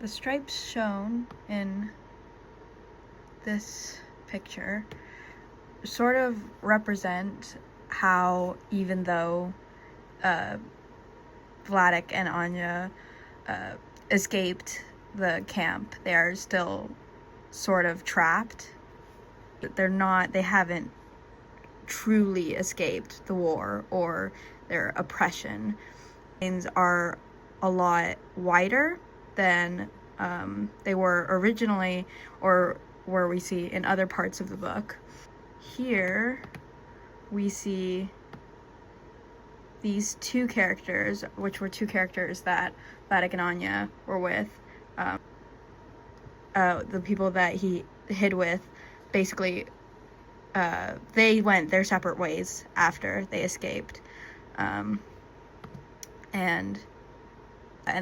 The stripes shown in this picture sort of represent how, even though Vladek and Anya escaped the camp, they are still sort of trapped. They haven't truly escaped the war or their oppression. Things are a lot wider than they were originally, or where we see in other parts of the book. Here we see these two characters, which were two characters that Vladek and Anya were with. The people that he hid with, basically, they went their separate ways after they escaped. And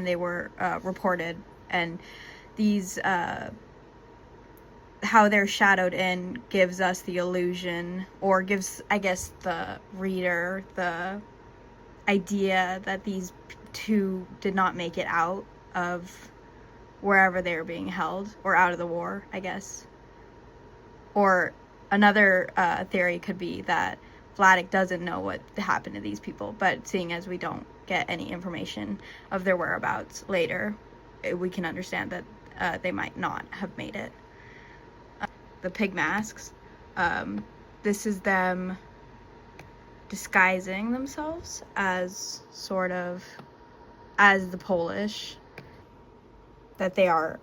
they were reported, and these how they're shadowed in gives us the illusion, or gives, I guess, the reader the idea that these two did not make it out of wherever they were being held, or out of the war, I guess. Or another theory could be that Vladek doesn't know what happened to these people, but seeing as we don't get any information of their whereabouts later, we can understand that they might not have made it. The pig masks, this is them disguising themselves as as the Polish, that they are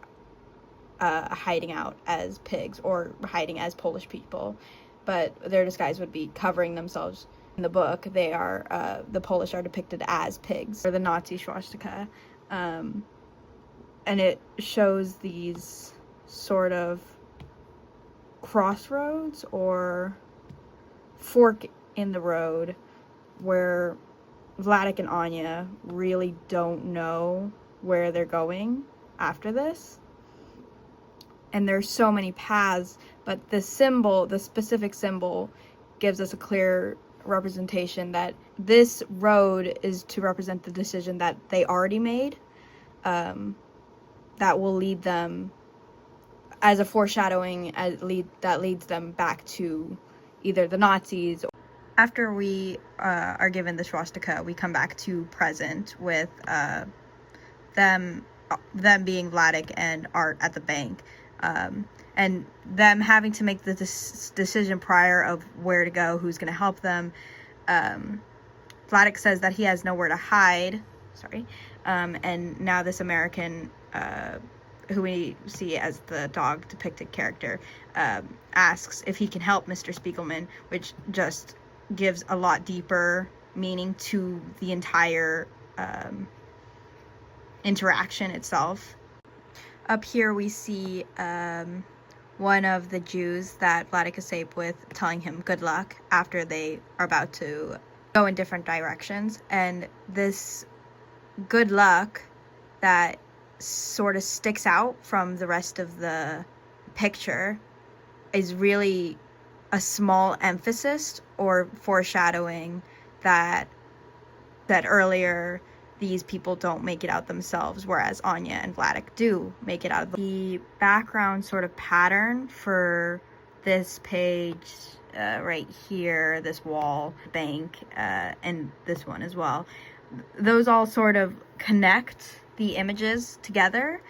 hiding out as pigs or hiding as Polish people, but their disguise would be covering themselves. In the book, they are the Polish are depicted as pigs, or the Nazi swastika, and it shows these sort of crossroads or fork in the road where Vladek and Anya really don't know where they're going after this. And there's so many paths, but the specific symbol gives us a clear representation that this road is to represent the decision that they already made, that will lead them as a foreshadowing that leads them back to either the Nazis. After we are given the swastika, we come back to present with them being Vladek and Art at the bank, and them having to make the decision prior of where to go, who's going to help them. Vladek says that he has nowhere to hide. And now this American, who we see as the dog depicted character, asks if he can help Mr. Spiegelman, which just gives a lot deeper meaning to the entire interaction itself. Up here we see one of the Jews that Vladek escaped with telling him good luck after they are about to go in different directions. And this good luck that sort of sticks out from the rest of the picture is really a small emphasis or foreshadowing that earlier these people don't make it out themselves, whereas Anya and Vladek do make it out. The background sort of pattern for this page right here, this wall, bank, and this one as well, those all sort of connect the images together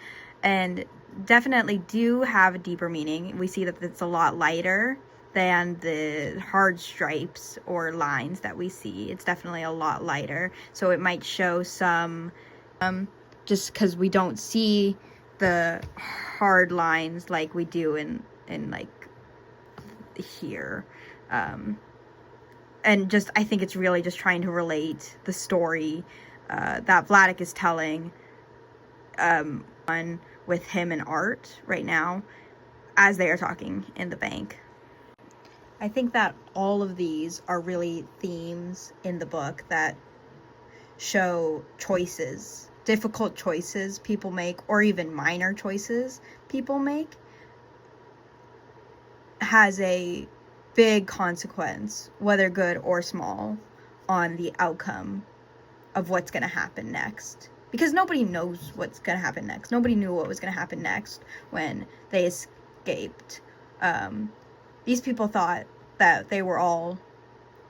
and definitely do have a deeper meaning. We see that it's a lot lighter than the hard stripes or lines that we see. It's definitely a lot lighter, so it might show some just because we don't see the hard lines like we do in like here, and just I think it's really just trying to relate the story that Vladek is telling with him and Art right now as they are talking in the bank. I think that all of these are really themes in the book that show choices, difficult choices people make, or even minor choices people make, has a big consequence, whether good or small, on the outcome of what's going to happen next. because nobody knows what's going to happen next. Nobody knew what was going to happen next when they escaped. These people thought that they were all,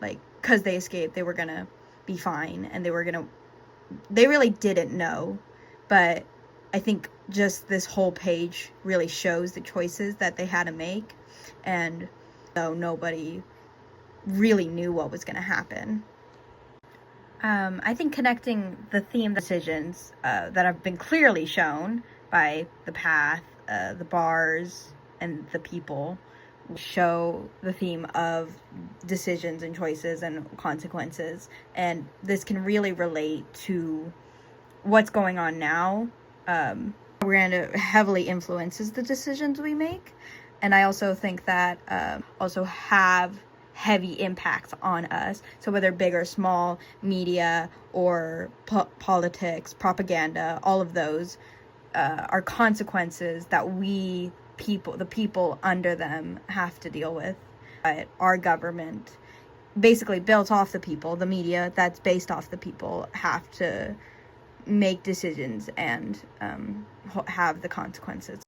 like, because they escaped, they were going to be fine, and they really didn't know. But I think just this whole page really shows the choices that they had to make, and so nobody really knew what was going to happen. I think connecting the theme decisions that have been clearly shown by the path, the bars, and the people show the theme of decisions and choices and consequences. And this can really relate to what's going on now. Propaganda heavily influences the decisions we make. And I also think that also have heavy impacts on us. So whether big or small, media or politics, propaganda, all of those are consequences that the people under them have to deal with. But our government, basically built off the people, the media that's based off the people, have to make decisions and have the consequences.